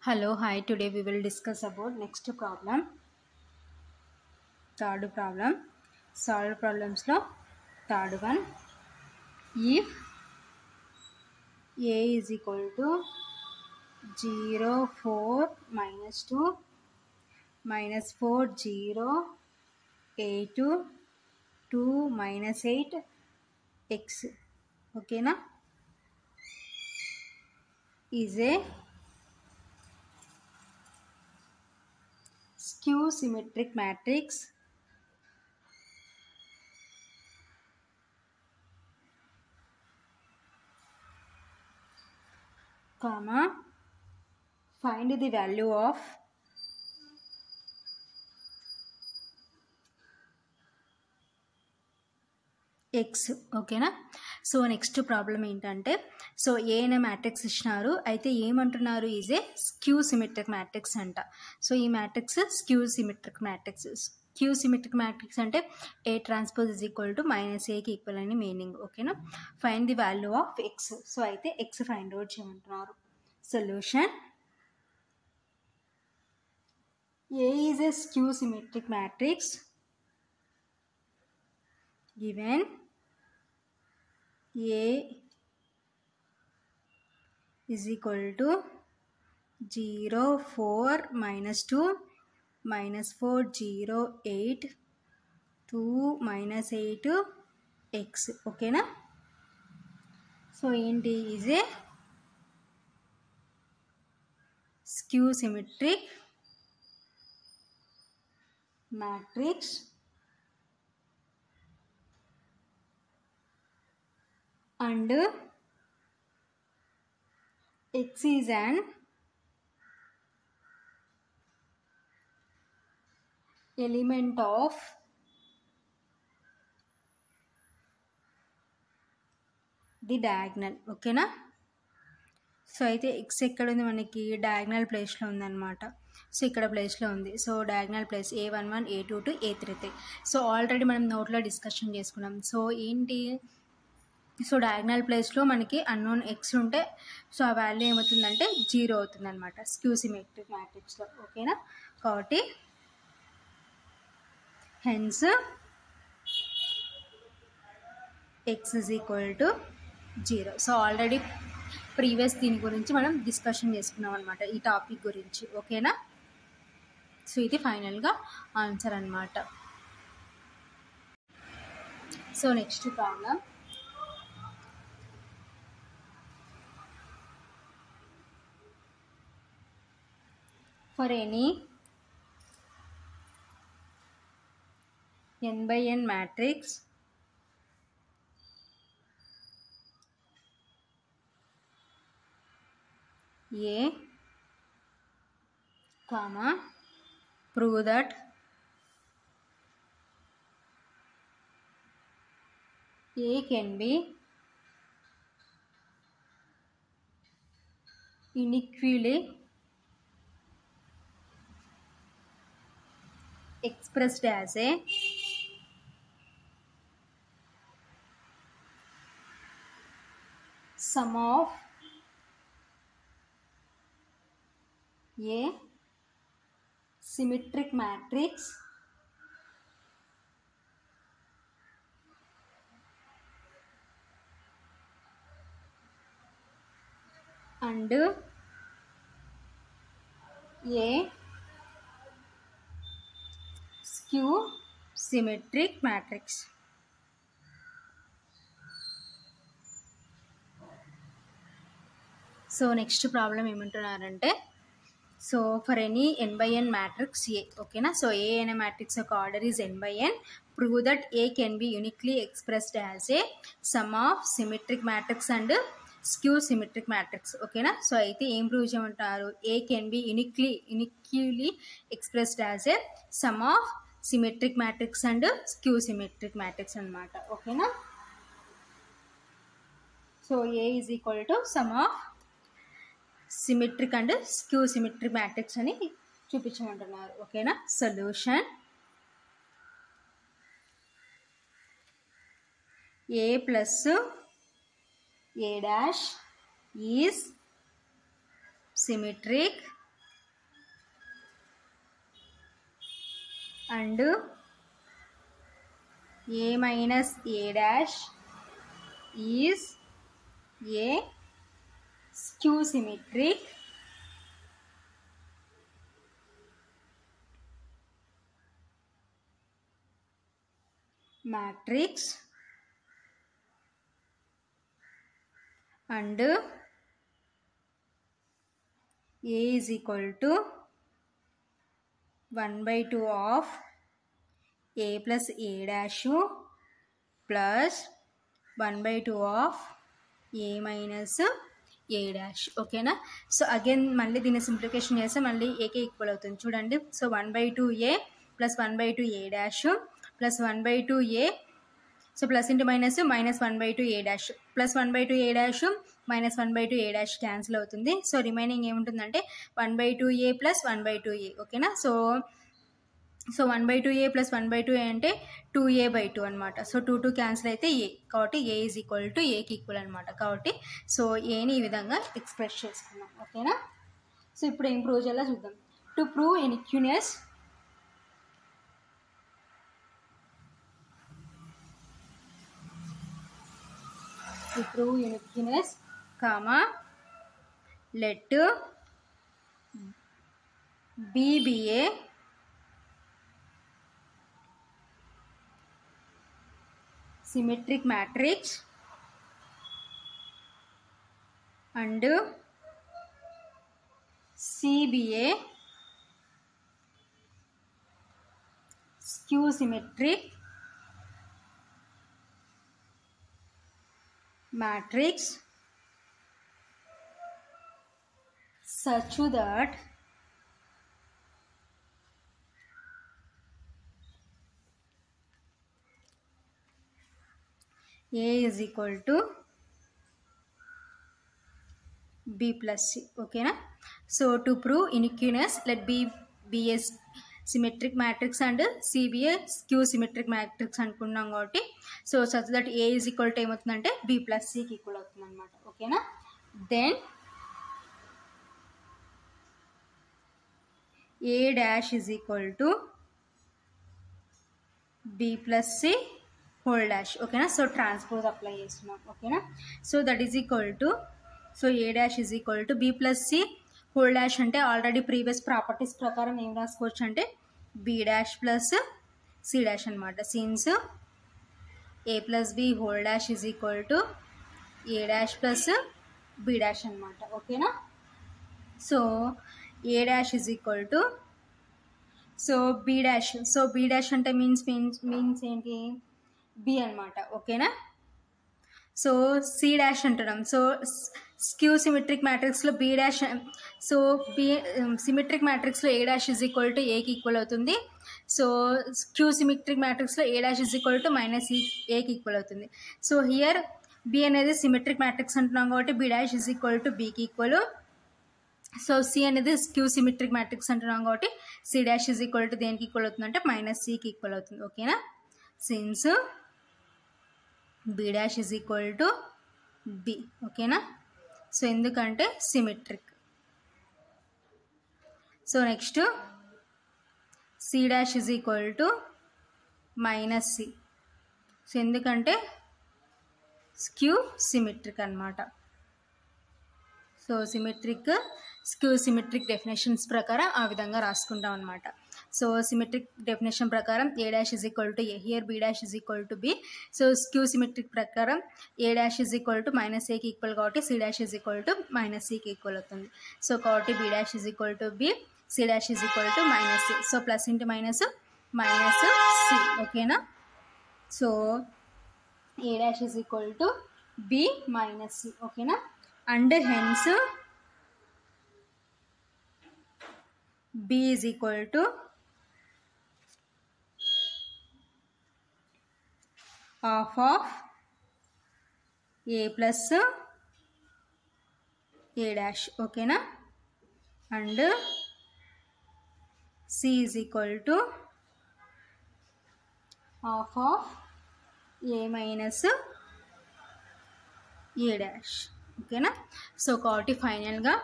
Hello, hi. Today we will discuss about next problem. Third problem. Solve problems lo third one. If a is equal to 0, 4, minus 2, minus 4, 0, 8, 2, minus 8, x. Okay na? Is a skew symmetric matrix comma, find the value of x. ఓకేనా. So next problem ఏంటంటే, so A అనే matrix ఇచ్చినారు, అయితే ఏమంటున్నారు, is a skew symmetric matrix అంట. So ఈ matrix skew symmetric matrix. Skew symmetric matrix అంటే A transpose is equal to minus ఏకి ఈక్వల్ అని మీనింగ్. ఓకేనా. Find the value of X. So అయితే ఎక్స్ ఫైండ్ అవుట్ చేయమంటున్నారు. Solution: A is a skew symmetric matrix given A is equal to 0, 4, minus 2, minus 4, 0, 8, 2, minus 8, x. ఓకేనా. So ఏంటి, is a skew symmetric matrix and x is an element of the diagonal. ఓకేనా. So అయితే X ఎక్కడ ఉంది, మనకి diagonal ప్లేస్లో ఉందన్నమాట. So ఇక్కడ ప్లేస్లో ఉంది. So diagonal place A11, A22, A33. So already మనం నోట్లో డిస్కషన్ చేసుకున్నాం. సో ఏంటి, సో డయాగ్నల్ ప్లేస్లో మనకి అన్నోన్ ఎక్స్ ఉంటే సో ఆ వాల్యూ ఏమవుతుందంటే 0 అవుతుంది అనమాట స్క్యూ సిమెట్రిక్ మ్యాట్రిక్స్లో. ఓకేనా. కాబట్టి hence X is equal to 0. So already previous దీని గురించి మనం డిస్కషన్ చేసుకున్నాం అనమాట, ఈ టాపిక్ గురించి. ఓకేనా. సో ఇది ఫైనల్గా ఆన్సర్ అనమాట. So next problem. For any n by n matrix A, comma, prove that A can be uniquely expressed as a sum of a symmetric matrix and a skew symmetric matrix. So next problem ఏమంటున్నారంటే, so for any n by n matrix A. ఓకేనా. So A అనే matrix యొక్క order is n by n. Prove that A can be uniquely expressed as a sum of symmetric matrix and skew symmetric matrix. ఓకేనా. So అయితే ఏం prove చేయమంటారు, A can be uniquely expressed as a sum of symmetric matrix and skew symmetric matrix అనమాట. ఓకేనా. So A is equal to some of symmetric and skew symmetric matrix అని చూపించమంటున్నారు. ఓకేనా. Solution: A plus A dash is symmetric and a minus a dash is a skew symmetric matrix and a is equal to 1/2 of a plus a dash plus 1/2 of a minus a dash. ఓకేనా. So again మళ్ళీ దీన్ని simplification చేస్తే మళ్ళీ AK equal అవుతుంది చూడండి. So 1/2 a plus 1/2 a dash plus 1/2 a, so plus into minus minus 1/2 a dash plus 1/2 a dash minus 1/2 a dash cancel అవుతుంది. So remaining ఏముంటుందంటే 1/2 a plus 1/2 a. ఓకేనా. So 1/2 a plus 1/2 a అంటే 2a/2 అనమాట. So 2 cancel అయితే a, కాబట్టి a is equal to ఏకి equal అనమాట. కాబట్టి సో ఏని ఈ విధంగా ఎక్స్ప్రెస్ చేసుకున్నాం. ఓకేనా. సో ఇప్పుడు ఏం ప్రూవ్ చేయాలో చూద్దాం. To prove uniqueness comma let B be a symmetric matrix and C be a skew symmetric matrix such that A is equal to B plus C. ఓకేనా. So to prove uniqueness let B be a symmetric matrix and C be a skew symmetric matrix అనుకున్నాం కాబట్టి so such that A is equal to ఏమవుతుందంటే B plus Cకి equal అవుతుంది అనమాట. ఓకేనా. Then A dash is equal to B plus C whole dash. ఓకేనా. So transpose apply చేస్తున్నాం. ఓకేనా. So that is equal to so A dash is equal to B plus C whole dash అంటే already previous properties ప్రకారం ఏం రాసుకోవచ్చు అంటే B dash plus C dash అనమాట. Since A plus B whole dash is equal to A dash plus B dash అనమాట. ఓకేనా. So A dash is equal to so B dash. So B dash అంటే means ఏంటి B అనమాట. ఓకేనా. So C dash అంటున్నాం. So skew symmetric మ్యాట్రిక్స్లో B dash, so B symmetric మ్యాట్రిక్స్లో A dash is equal to Aకి ఈక్వల్ అవుతుంది. So skew symmetric మ్యాట్రిక్స్లో A dash is equal to minus Aకి ఈక్వల్ అవుతుంది. సో హియర్ B అనేది సిమెట్రిక్ మ్యాట్రిక్స్ అంటున్నాం కాబట్టి B dash is equal to Bకి equal. So C అనేది స్క్యూ సిమెట్రిక్ మ్యాట్రిక్స్ అంటున్నాం కాబట్టి C dash is equal to దేనికి ఈక్వల్ అవుతుంది అంటే మైనస్ Cకి ఈక్వల్ అవుతుంది. ఓకేనా. Since B dash is equal to B. ఓకేనా. సో ఎందుకంటే symmetric. So next C dash is equal to minus C. So ఎందుకంటే స్క్యూ సిమెట్రిక్ అనమాట. So symmetric skew symmetric definitions ప్రకారం ఆ విధంగా రాసుకుంటాం అనమాట. సో సిమెట్రిక్ డెఫినేషన్ ప్రకారం A dash is equal to A, here B dash is equal to B. So skew symmetric ప్రకారం A dash is equal to minus Aకి equal కాబట్టి C dash is equal to minus Cకి equal అవుతుంది. So కాబట్టి B dash is equal to B, C dash is equal to minus C. So plus into minus minus C. ఓకేనా. So A dash is equal to B minus C. ఓకేనా. And hence B is equal to half of A plus A dash. ఓకేనా. And C is equal to half of A minus A dash. ఓకేనా. So కాబట్టి ఫైనల్గా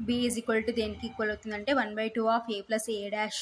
B is equal to దేనికి ఈక్వల్ అవుతుందంటే 1/2 of A plus A dash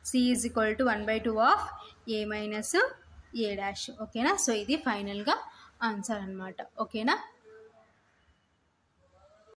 C is equal to 1/2 of A minus A dash. ఓకేనా. So ఇది ఫైనల్గా answer అనమాట. ఓకేనా.